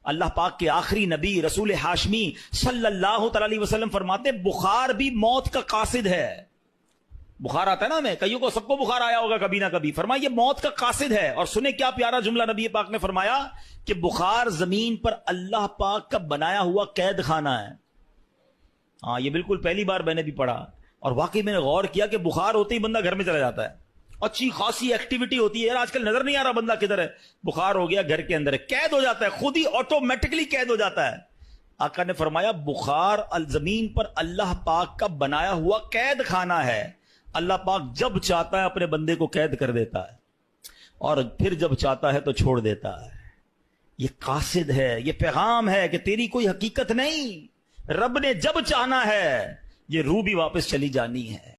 اللہ پاک کے آخری نبی رسول ہاشمی صلی اللہ تعالی علیہ وسلم فرماتے بخار بھی موت کا قاصد ہے. بخار آتا ہے نا ہمیں، کئیوں کو سب کو بخار آیا ہوگا کبھی نہ کبھی. فرمایا یہ موت کا قاصد ہے. اور سنیں کیا پیارا جملہ نبی پاک نے فرمایا کہ بخار زمین پر اللہ پاک کا بنایا ہوا قید خانہ ہے. ہاں یہ بالکل پہلی بار میں نے بھی پڑھا، اور واقعی میں نے غور کیا کہ بخار ہوتے ہی بندہ گھر میں چلا جاتا ہے، اچھی خاصی ایکٹیویٹی ہوتی ہے. یار آج کل نظر نہیں آ رہا بندہ کدھر ہے، بخار ہو گیا گھر کے اندر ہے، قید ہو جاتا ہے، خود ہی آٹومیٹکلی قید ہو جاتا ہے. آقا نے فرمایا بخار زمین پر اللہ پاک کا بنایا ہوا قید خانہ ہے. اللہ پاک جب چاہتا ہے اپنے بندے کو قید کر دیتا ہے، اور پھر جب چاہتا ہے تو چھوڑ دیتا ہے. یہ قاصد ہے، یہ پیغام ہے کہ تیری کوئی حقیقت نہیں، رب نے جب چاہنا ہے یہ روح بھی واپس چلی جانی ہے.